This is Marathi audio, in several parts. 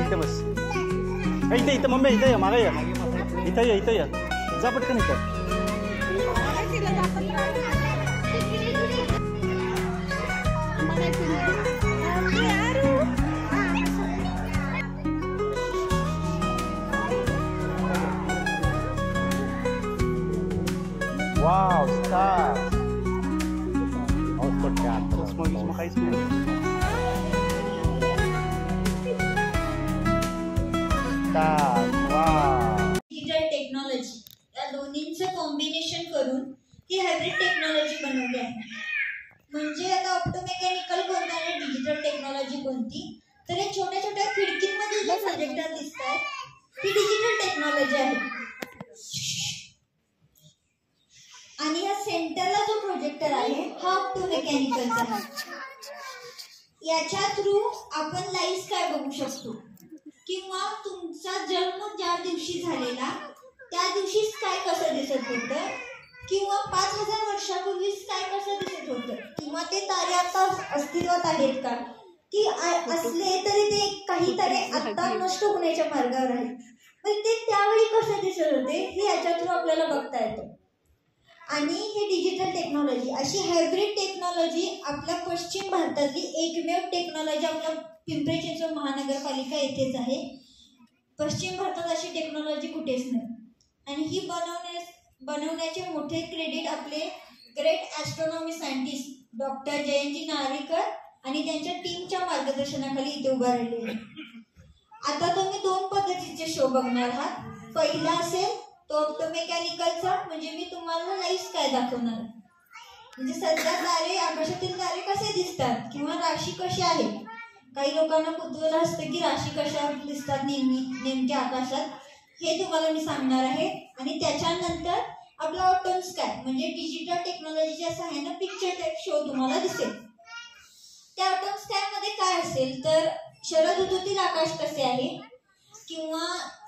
इथे बस. इथे इथं मम्मी इथे या, मागे या. इथं या. जा पटकन इथं. Wow, stars. Oh, forgot. Semua kayak semua. Stars. Wow. Digital technology या दोन्हींचं कॉम्बिनेशन करून ही हायब्रिड टेक्नॉलॉजी बनवली आहे. म्हणजे आता ऑप्टोमेकॅनिकल कोणतं आणि डिजिटल टेक्नॉलॉजी कोणती, तर हे छोट्या छोट्या खिडकींमध्ये जे प्रोजेक्टर दिसतात ही डिजिटल टेक्नॉलॉजी आहे. आणि या सेंटरला जो प्रोजेक्टर आहे हा ऑप्टोमेकॅनिकलचा आहे. याच्या थ्रू आपण लाईव्ह स्काय बघू शकतो किंवा तुमचा जन्म ज्या दिवशी झालेला त्या दिवशी स्काय कसं दिसत होतं किंवा 5000 वर्षापूर्वी स्काय कसं दिसत होतं किंवा ते तारे आता अस्तित्वात आहेत का की असले तरी ते काही तारे आता नष्ट होण्याच्या मार्गावर आहेत, पण ते त्यावेळी कसं दिसत होते हे याच्या थ्रू आपल्याला बघता येतं. आणि हे डिजिटल टेक्नॉलॉजी अशी हायब्रिड टेक्नॉलॉजी आपल्या पश्चिम भारतातली एकमेव टेक्नॉलॉजी आपल्या पिंपरी चिंचवड महानगरपालिका येथेच आहे. पश्चिम भारतात अशी टेक्नॉलॉजी कुठेच नाही. आणि ही बनवण्याचे मोठे क्रेडिट आपले ग्रेट ॲस्ट्रॉनॉमी सायंटिस्ट डॉक्टर जयंतजी नार्वेकर आणि त्यांच्या टीमच्या मार्गदर्शनाखाली इथे उभा राहिलेले. आता तुम्ही 2 पद्धतीचे शो बघणार आहात. पहिला असेल तो ऑप्टोमेकॅनिकलचा, म्हणजे मी तुम्हाला लाईव्ह स्काय दाखवणार. म्हणजे सध्या तारे, आकाशातील तारे कसे दिसतात किंवा राशी कशी आहे. काही लोकांना कुतूहल असतं की राशी कशा दिसतात नेमक्या आकाशात, हे तुम्हाला मी सांगणार आहे. आणि त्याच्यानंतर आपला ऑटोम स्काय म्हणजे डिजिटल टेक्नॉलॉजीच्या सहाय्याने पिक्चर टाईप शो तुम्हाला दिसेल. त्या ऑटोम स्काय मध्ये काय असेल तर शरद ऋतूतील आकाश कसे आहे किंवा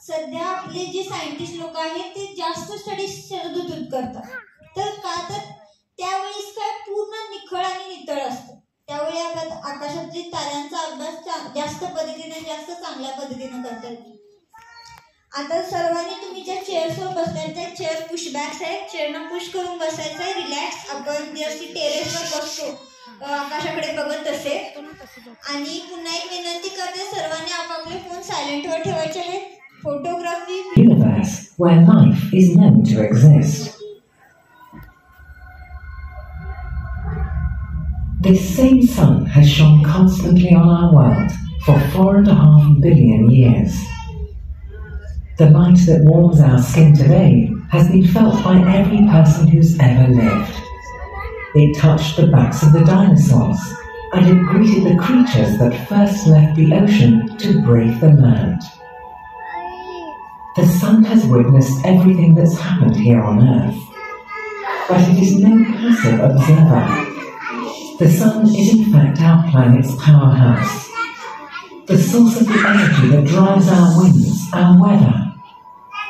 सध्या आपले जे सायंटिस्ट लोक आहेत ते जास्त स्टडीज शरद ऋतूत करतात. तर का तर त्यावेळी स्काय पूर्ण निखळ आणि नितळ असतं. त्यावेळी आकाशातील ताऱ्यांचा अभ्यास जास्त पद्धतीने जास्त चांगल्या पद्धतीने करता येतो. आता सर्वांनी तुम्ही ज्या चेअर्सवर बसताय त्या चेअर पुश बॅक्स आहेत. चेअरना पुश करून बसायचं आहे. रिलॅक्स. आपण जशी टेरेसवर बसतो आकाशाकडे बघत असे. आणि पुन्हा एक विनंती करते, सर्वांनी आपापले फोन सायलेंटवर ठेवायचे आहेत. Photography universe where life is known to exist. This same sun has shone constantly on our world for 4.5 billion years. The light that warms our skin today has been felt by every person who's ever lived. It touched the backs of the dinosaurs, and it greeted the creatures that first left the ocean to brave the land. The sun has witnessed everything that's happened here on Earth, but it is no passive observer. The sun is in fact our planet's powerhouse, the source of the energy that drives our winds, our weather.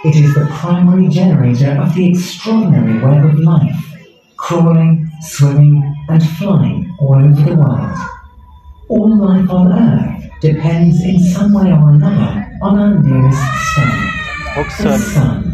It is the primary generator of the extraordinary web of life, crawling, swimming, and flying all over the world. All life on Earth depends in some way or another on our nearest star, the sun.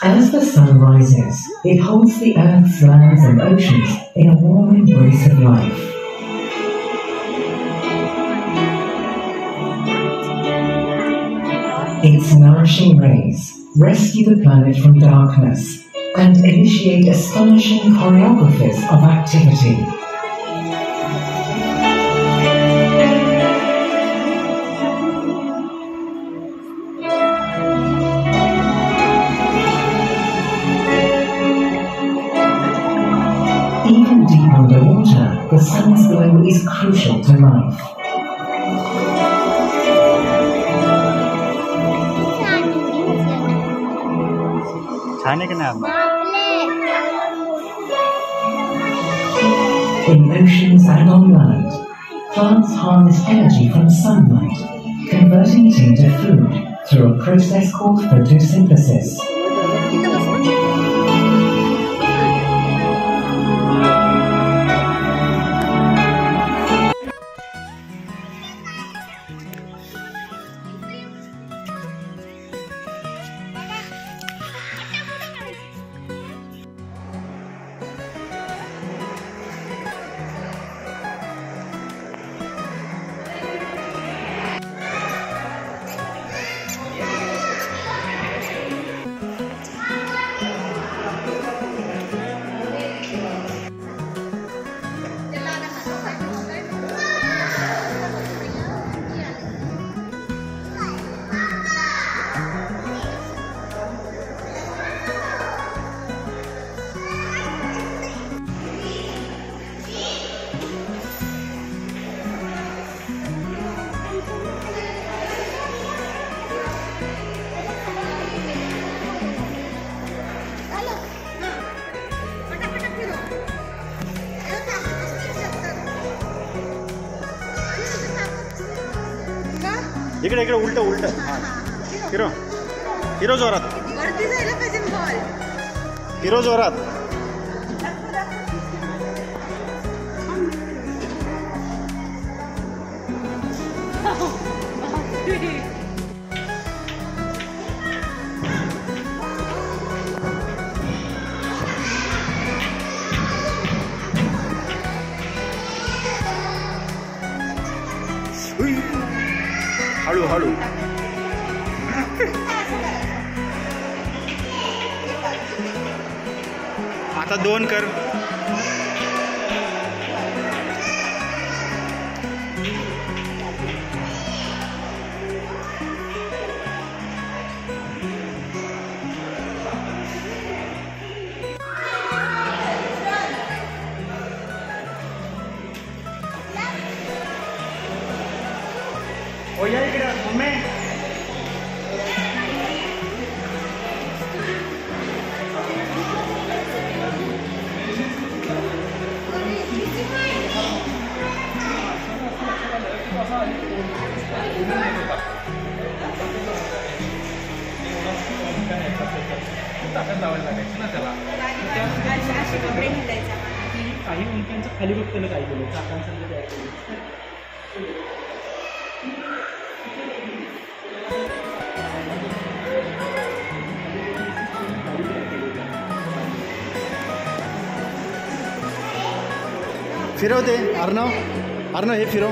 As the sun rises, it holds the Earth's lands and oceans in a warm embrace of life. Its nourishing rays rescue the planet from darkness and initiate astonishing choreographies of activity. is crucial to life. छान आहे की नाही? In oceans and on land, plants harness energy from sunlight, converting it into food through a process called photosynthesis. इकडे इकडे उलट उलट हिरो हिरो जोरात हिरो जोरात हळू हळू आता 2 कर ओ या इकडे मम्मी काही उंचांचं खाली बघताना काय केलं चाकांचं तयार केलं फिरव ते अर्णव अर्णव हे फिरव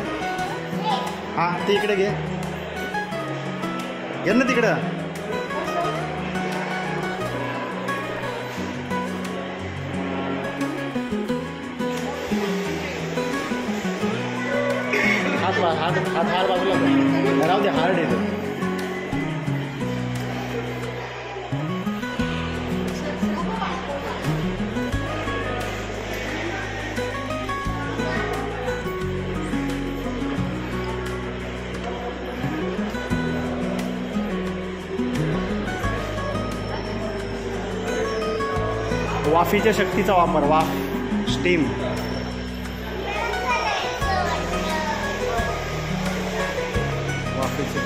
हां ते इकडे घे घे ना तिकडं हात हात हात हार बाजूला राहू दे हार्ड येतो वाफीच्या शक्तीचा वापर वाफ स्टीम वाफीची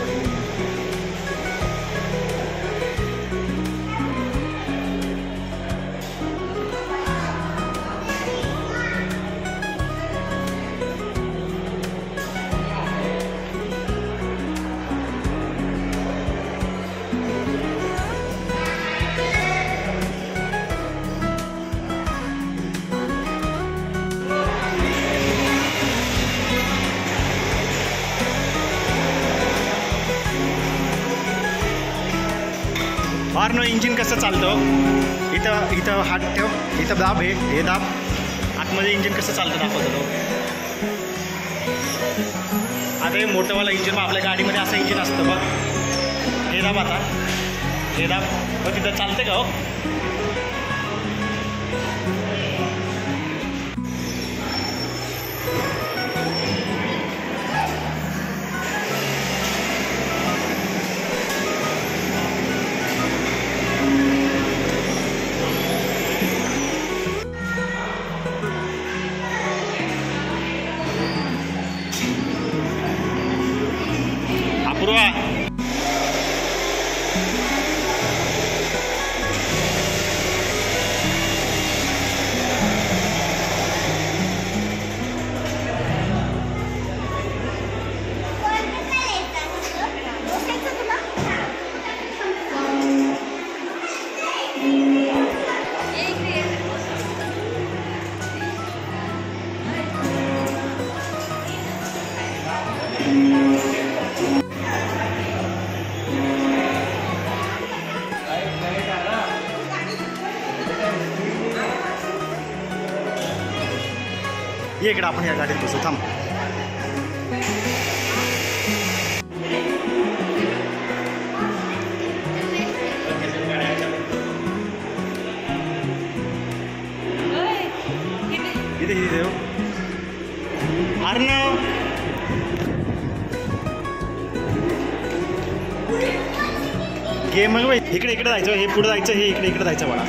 अर्णव इंजिन कसं चालतं इथं इथं हात ठेव इथं दाब हे दाब आतमध्ये इंजिन कसं चालतं दाखवतो तो आता हे मोठंवाला इंजिन मग आपल्या गाडीमध्ये असं इंजिन असतं बघ हे दाब आता हे दाब मग तिथं चालते का हो ये इकडे आपण या गाडीत बसू थांब. इथे देव अर्णव गेम मग इकडे इकडे जायचं हे पुढे जायचं हे इकडे इकडे जायचं मला.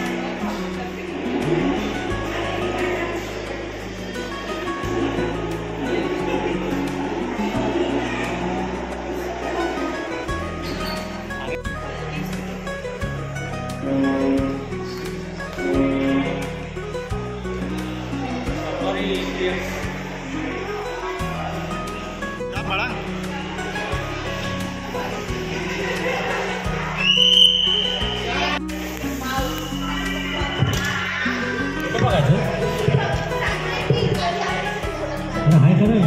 मला नाही करेल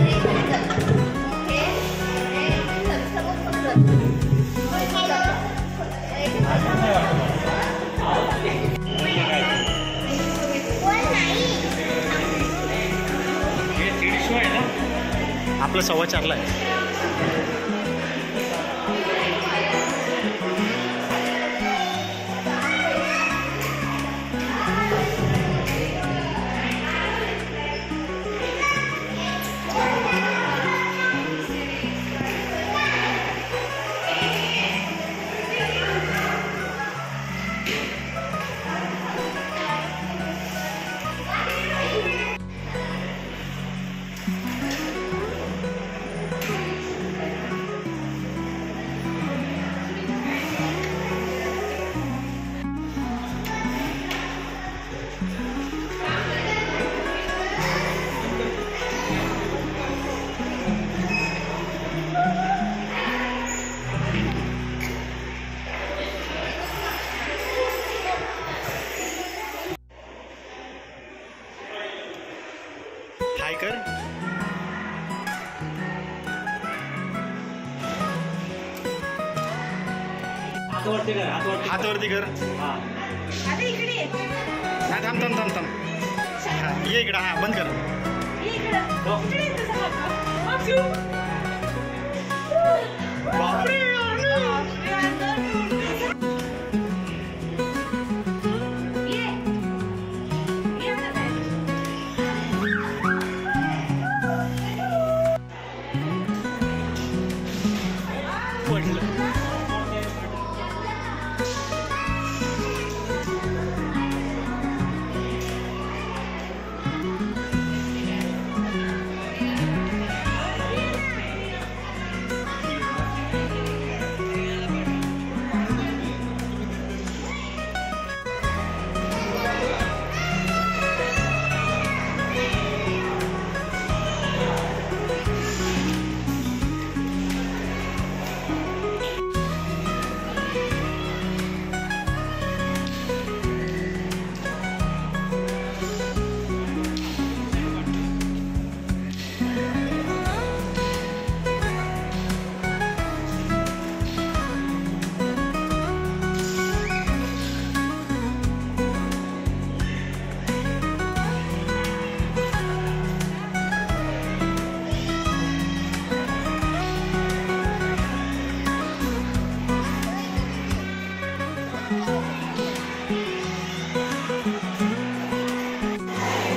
आपलं 4:15 आहे. हाय कर. हात वरती कर. नाही थांब थांब थांब थांब. हा ये इकडं. हा बंद कर. बापरे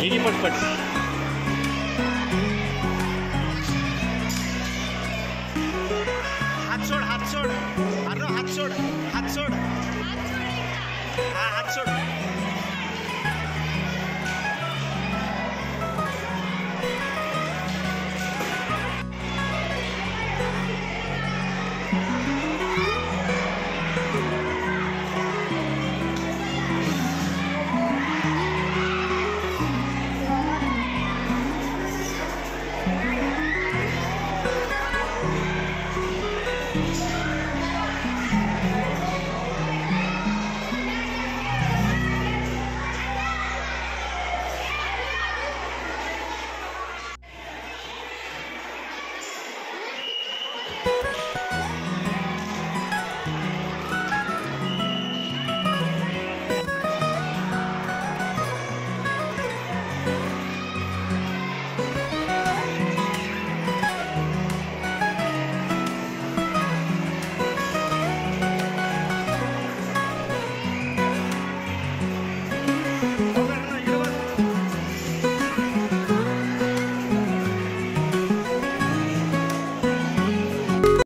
घे पटपट. हात सोड हात सोड. अरे हात सोड हात सोड. हा हात सोड.